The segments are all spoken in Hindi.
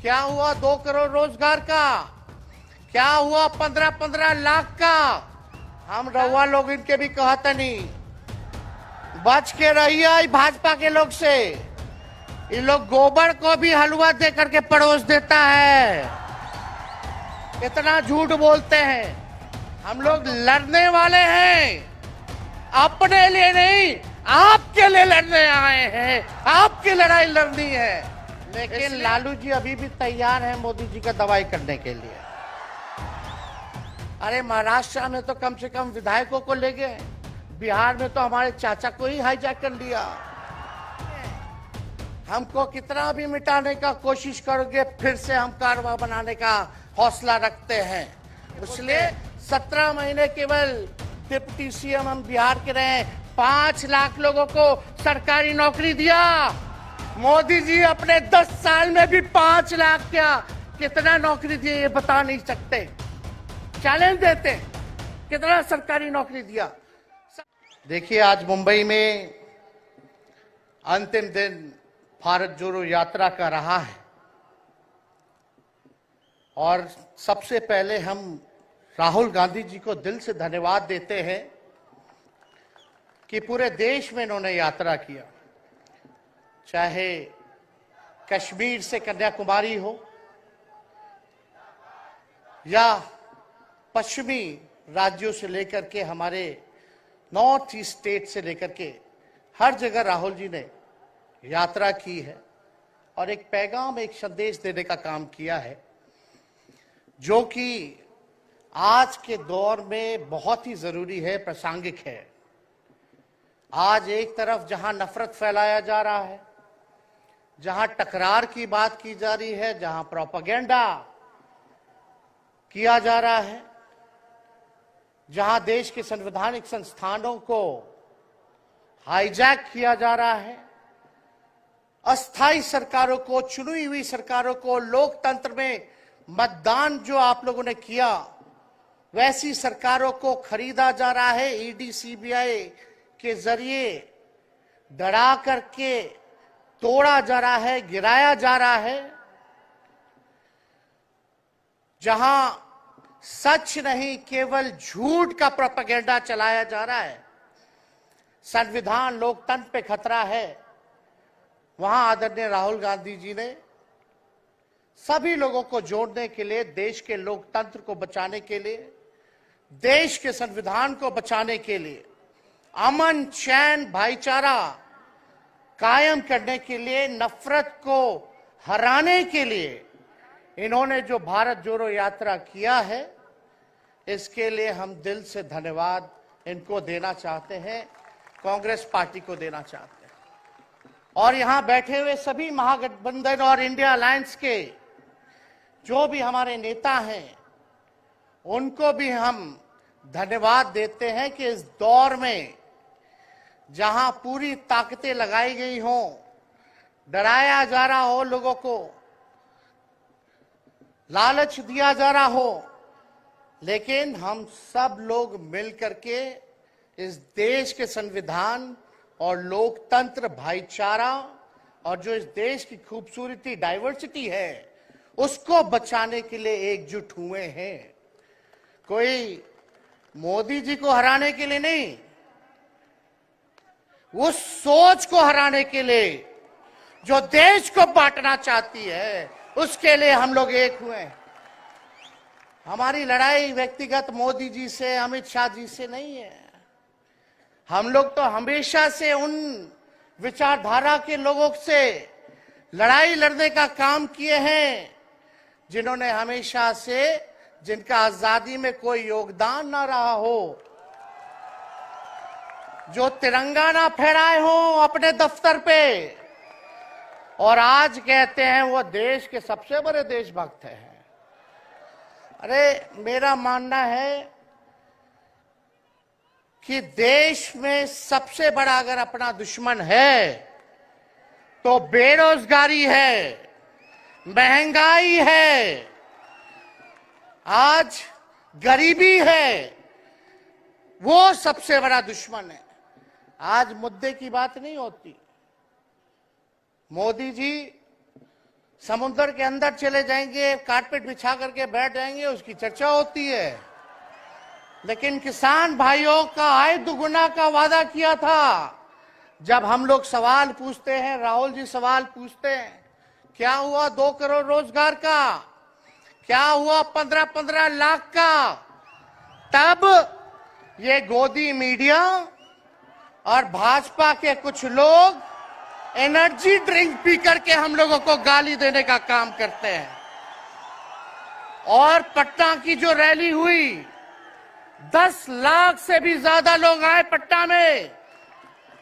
क्या हुआ 2 करोड़ रोजगार का? क्या हुआ 15-15 लाख का? हम रउआ लोग इनके भी कहता नहीं, बच के रहिए भाजपा के लोग से। ये लोग गोबर को भी हलवा दे करके परोस देता है। इतना झूठ बोलते हैं। हम लोग लड़ने वाले हैं, अपने लिए नहीं, आपके लिए लड़ने आए हैं। आपकी लड़ाई लड़नी है। लेकिन लालू जी अभी भी तैयार हैं मोदी जी का दवाई करने के लिए। अरे महाराष्ट्र में तो कम से कम विधायकों को ले गए, बिहार में तो हमारे चाचा को ही हाईजैक कर लिया। हमको कितना भी मिटाने का कोशिश करोगे, फिर से हम कारवा बनाने का हौसला रखते हैं। इसलिए 17 महीने केवल डिप्टी सीएम हम बिहार के रहे, 5 लाख लोगों को सरकारी नौकरी दिया। मोदी जी अपने 10 साल में भी 5 लाख क्या कितना नौकरी दिए ये बता नहीं सकते। चैलेंज देते कितना सरकारी नौकरी दिया। देखिए आज मुंबई में अंतिम दिन भारत जोड़ो यात्रा का रहा है और सबसे पहले हम राहुल गांधी जी को दिल से धन्यवाद देते हैं कि पूरे देश में इन्होंने यात्रा किया। चाहे कश्मीर से कन्याकुमारी हो या पश्चिमी राज्यों से लेकर के हमारे नॉर्थ ईस्ट स्टेट से लेकर के हर जगह राहुल जी ने यात्रा की है और एक पैगाम, एक संदेश देने का काम किया है, जो कि आज के दौर में बहुत ही जरूरी है, प्रासंगिक है। आज एक तरफ जहां नफरत फैलाया जा रहा है, जहां टकरार की बात की जा रही है, जहां प्रोपेगेंडा किया जा रहा है, जहां देश के संवैधानिक संस्थानों को हाईजैक किया जा रहा है, अस्थाई सरकारों को, चुनी हुई सरकारों को, लोकतंत्र में मतदान जो आप लोगों ने किया वैसी सरकारों को खरीदा जा रहा है, ईडी सीबीआई के जरिए डरा करके तोड़ा जा रहा है, गिराया जा रहा है। जहां सच नहीं केवल झूठ का प्रोपेगेंडा चलाया जा रहा है, संविधान लोकतंत्र पे खतरा है, वहां आदरणीय राहुल गांधी जी ने सभी लोगों को जोड़ने के लिए, देश के लोकतंत्र को बचाने के लिए, देश के संविधान को बचाने के लिए, अमन चैन भाईचारा कायम करने के लिए, नफरत को हराने के लिए इन्होंने जो भारत जोड़ो यात्रा किया है, इसके लिए हम दिल से धन्यवाद इनको देना चाहते हैं, कांग्रेस पार्टी को देना चाहते हैं। और यहां बैठे हुए सभी महागठबंधन और इंडिया अलायंस के जो भी हमारे नेता हैं, उनको भी हम धन्यवाद देते हैं कि इस दौर में जहां पूरी ताकतें लगाई गई हों, डराया जा रहा हो, लोगों को लालच दिया जा रहा हो, लेकिन हम सब लोग मिलकर के इस देश के संविधान और लोकतंत्र, भाईचारा और जो इस देश की खूबसूरती, डाइवर्सिटी है, उसको बचाने के लिए एकजुट हुए हैं। कोई मोदी जी को हराने के लिए नहीं, उस सोच को हराने के लिए जो देश को बांटना चाहती है, उसके लिए हम लोग एक हुए हैं। हमारी लड़ाई व्यक्तिगत मोदी जी से, अमित शाह जी से नहीं है। हम लोग तो हमेशा से उन विचारधारा के लोगों से लड़ाई लड़ने का काम किए हैं जिन्होंने हमेशा से, जिनका आजादी में कोई योगदान ना रहा हो, जो तिरंगा ना फहराए हो अपने दफ्तर पे, और आज कहते हैं वो देश के सबसे बड़े देशभक्त हैं। अरे मेरा मानना है कि देश में सबसे बड़ा अगर अपना दुश्मन है तो बेरोजगारी है, महंगाई है, आज गरीबी है, वो सबसे बड़ा दुश्मन है। आज मुद्दे की बात नहीं होती। मोदी जी समुद्र के अंदर चले जाएंगे, कारपेट बिछा करके बैठ जाएंगे, उसकी चर्चा होती है। लेकिन किसान भाइयों का आय दुगुना का वादा किया था। जब हम लोग सवाल पूछते हैं, राहुल जी सवाल पूछते हैं, क्या हुआ 2 करोड़ रोजगार का, क्या हुआ 15-15 लाख का, तब ये गोदी मीडिया और भाजपा के कुछ लोग एनर्जी ड्रिंक पी करके हम लोगों को गाली देने का काम करते हैं। और पटना की जो रैली हुई, 10 लाख से भी ज्यादा लोग आए पटना में,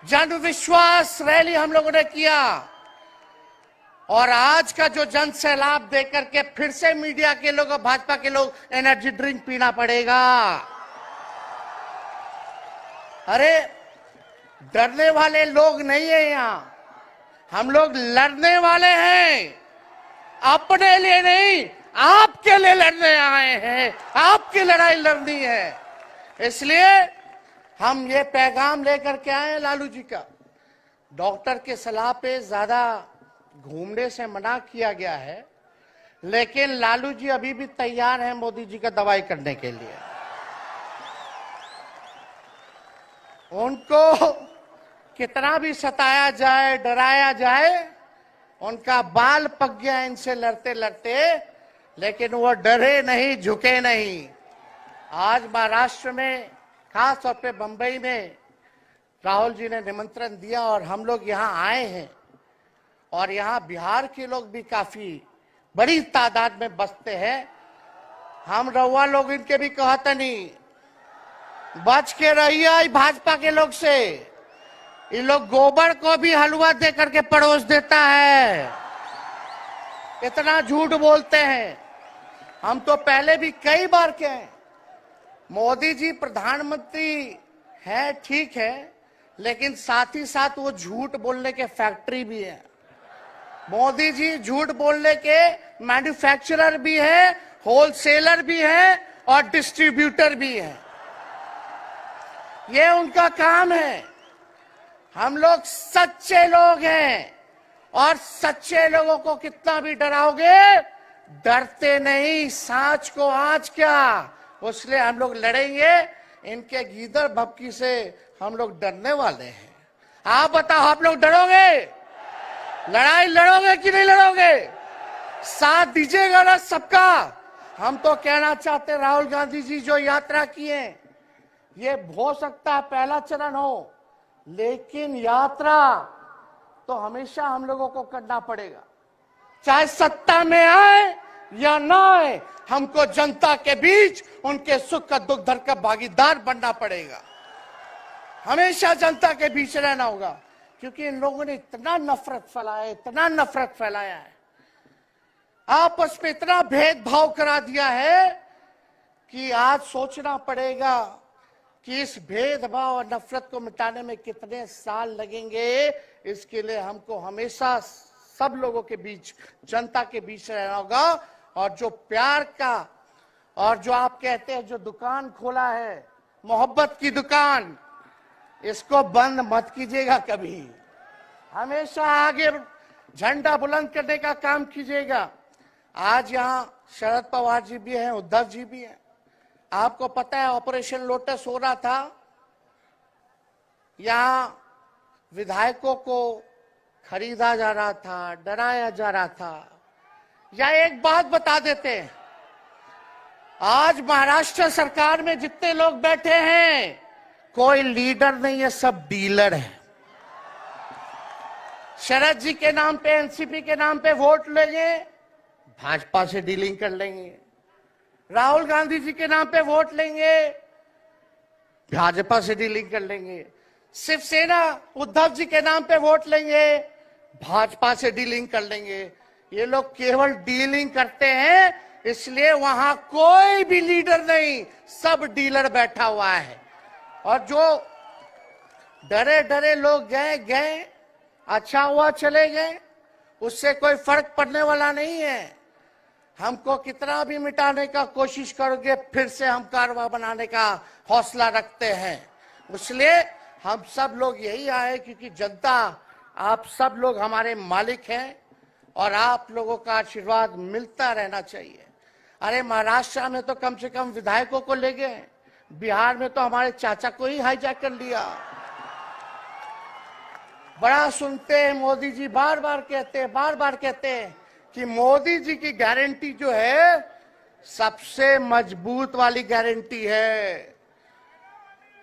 जन विश्वास रैली हम लोगों ने किया। और आज का जो जन सैलाब देकर के फिर से मीडिया के लोग और भाजपा के लोग एनर्जी ड्रिंक पीना पड़ेगा। अरे डरने वाले लोग नहीं है यहां, हम लोग लड़ने वाले हैं। अपने लिए नहीं, आपके लिए लड़ने आए हैं, आपकी लड़ाई लड़नी है। इसलिए हम ये पैगाम लेकर के आए हैं लालू जी का। डॉक्टर के सलाह पे ज्यादा घूमने से मना किया गया है, लेकिन लालू जी अभी भी तैयार हैं मोदी जी का दवाई करने के लिए। उनको कितना भी सताया जाए, डराया जाए, उनका बाल पक गया इनसे लड़ते लड़ते, लेकिन वो डरे नहीं, झुके नहीं। आज महाराष्ट्र में, खास तौर पे बंबई में राहुल जी ने निमंत्रण दिया और हम लोग यहाँ आए हैं। और यहाँ बिहार के लोग भी काफी बड़ी तादाद में बसते हैं। हम रउआ लोग इनके भी कहते नहीं, बच के रहिए भाजपा के लोग से। ये लोग गोबर को भी हलवा दे करके परोस देता है, इतना झूठ बोलते हैं। हम तो पहले भी कई बार कहे, मोदी जी प्रधानमंत्री है, ठीक है, लेकिन साथ ही साथ वो झूठ बोलने के फैक्ट्री भी है। मोदी जी झूठ बोलने के मैन्युफैक्चरर भी है, होलसेलर भी है और डिस्ट्रीब्यूटर भी है। ये उनका काम है। हम लोग सच्चे लोग हैं और सच्चे लोगों को कितना भी डराओगे, डरते नहीं। सांच को आंच क्या, इसलिए हम लोग लड़ेंगे। इनके गीदड़ भपकी से हम लोग डरने वाले हैं। आप बताओ, आप लोग डरोगे? लड़ाई लड़ोगे कि नहीं लड़ोगे? साथ दीजिएगा ना सबका। हम तो कहना चाहते, राहुल गांधी जी जो यात्रा किए, ये हो सकता है पहला चरण हो, लेकिन यात्रा तो हमेशा हम लोगों को करना पड़ेगा। चाहे सत्ता में आए या ना आए, हमको जनता के बीच उनके सुख का दुख दर्द का भागीदार बनना पड़ेगा। हमेशा जनता के बीच रहना होगा, क्योंकि इन लोगों ने इतना नफरत फैलाया, इतना नफरत फैलाया है, आपस में इतना भेदभाव करा दिया है कि आज सोचना पड़ेगा कि इस भेदभाव और नफरत को मिटाने में कितने साल लगेंगे। इसके लिए हमको हमेशा सब लोगों के बीच, जनता के बीच रहना होगा। और जो प्यार का, और जो आप कहते हैं जो दुकान खोला है, मोहब्बत की दुकान, इसको बंद मत कीजिएगा कभी। हमेशा आगे झंडा बुलंद करने का काम कीजिएगा। आज यहाँ शरद पवार जी भी हैं, उद्धव जी भी हैं। आपको पता है ऑपरेशन लोटस हो रहा था, यहाँ विधायकों को खरीदा जा रहा था, डराया जा रहा था। या एक बात बता देते हैं, आज महाराष्ट्र सरकार में जितने लोग बैठे हैं, कोई लीडर नहीं है, सब डीलर है। शरद जी के नाम पे, एनसीपी के नाम पे वोट लेंगे, भाजपा से डीलिंग कर लेंगे। राहुल गांधी जी के नाम पे वोट लेंगे, भाजपा से डीलिंग कर लेंगे। शिवसेना उद्धव जी के नाम पे वोट लेंगे, भाजपा से डीलिंग कर लेंगे। ये लोग केवल डीलिंग करते हैं, इसलिए वहां कोई भी लीडर नहीं, सब डीलर बैठा हुआ है। और जो डरे डरे लोग गए, अच्छा हुआ चले गए, उससे कोई फर्क पड़ने वाला नहीं है। हमको कितना भी मिटाने का कोशिश करोगे, फिर से हम कारवा बनाने का हौसला रखते हैं। इसलिए हम सब लोग यही आए, क्योंकि जनता, आप सब लोग हमारे मालिक हैं और आप लोगों का आशीर्वाद मिलता रहना चाहिए। अरे महाराष्ट्र में तो कम से कम विधायकों को ले गए, बिहार में तो हमारे चाचा को ही हाईजैक कर लिया। बड़ा सुनते हैं मोदी जी बार बार कहते हैं कि मोदी जी की गारंटी जो है सबसे मजबूत वाली गारंटी है।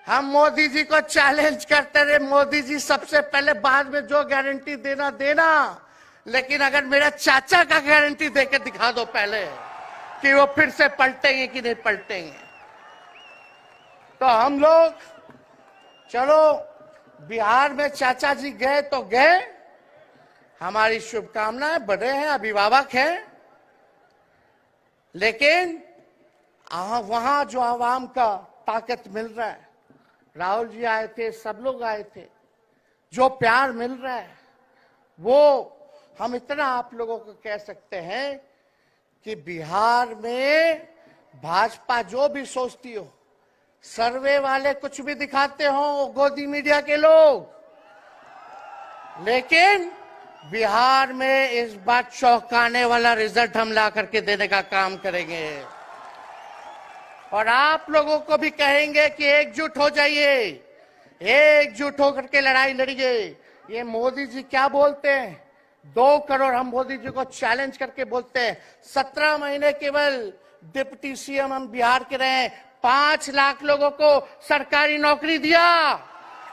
हम मोदी जी को चैलेंज करते रहे, मोदी जी सबसे पहले बाद में जो गारंटी देना, लेकिन अगर मेरा चाचा का गारंटी देके दिखा दो पहले कि वो फिर से पलटेंगे कि नहीं पलटेंगे। तो हम लोग चलो बिहार में चाचा जी गए तो गए, हमारी शुभकामनाएं, बड़े हैं, अभिभावक हैं, लेकिन वहां जो आवाम का ताकत मिल रहा है, राहुल जी आए थे, सब लोग आए थे, जो प्यार मिल रहा है वो हम इतना आप लोगों को कह सकते हैं कि बिहार में भाजपा जो भी सोचती हो, सर्वे वाले कुछ भी दिखाते हो, गोदी मीडिया के लोग, लेकिन बिहार में इस बार चौंकाने वाला रिजल्ट हम ला करके देने का काम करेंगे। और आप लोगों को भी कहेंगे कि एकजुट हो जाइए, एकजुट होकर के लड़ाई लड़िए। ये मोदी जी क्या बोलते हैं, 2 करोड़, हम मोदी जी को चैलेंज करके बोलते हैं 17 महीने केवल डिप्टी सीएम हम बिहार के रहे, 5 लाख लोगों को सरकारी नौकरी दिया।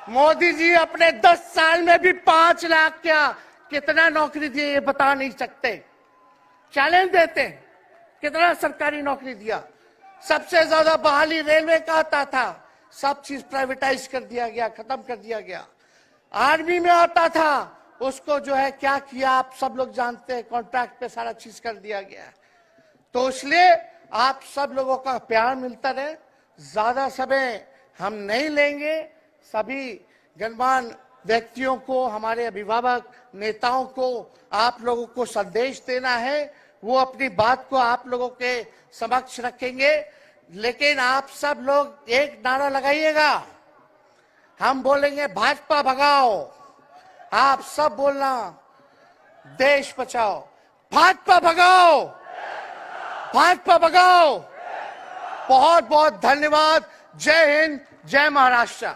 मोदी जी अपने 10 साल में भी 5 लाख क्या कितना नौकरी दिए ये बता नहीं सकते। चैलेंज देते हैं कितना सरकारी नौकरी दिया। सबसे ज्यादा बहाली रेलवे का आता था, सब चीज प्राइवेटाइज कर दिया गया, खत्म कर दिया गया। आर्मी में आता था, उसको जो है क्या किया आप सब लोग जानते हैं, कॉन्ट्रैक्ट पे सारा चीज कर दिया गया। तो इसलिए आप सब लोगों का प्यार मिलता रहे। ज्यादा समय हम नहीं लेंगे, सभी गणमान्य व्यक्तियों को, हमारे अभिभावक नेताओं को आप लोगों को संदेश देना है, वो अपनी बात को आप लोगों के समक्ष रखेंगे। लेकिन आप सब लोग एक नारा लगाइएगा, हम बोलेंगे भाजपा भगाओ, आप सब बोलना देश बचाओ, भाजपा भगाओ, भाजपा भगाओ। बहुत बहुत धन्यवाद। जय हिंद, जय महाराष्ट्र।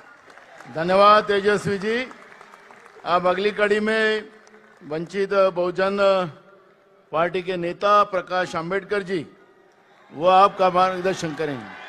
धन्यवाद तेजस्वी जी। अब अगली कड़ी में वंचित बहुजन पार्टी के नेता प्रकाश आंबेडकर जी, वो आपका मार्गदर्शन करेंगे।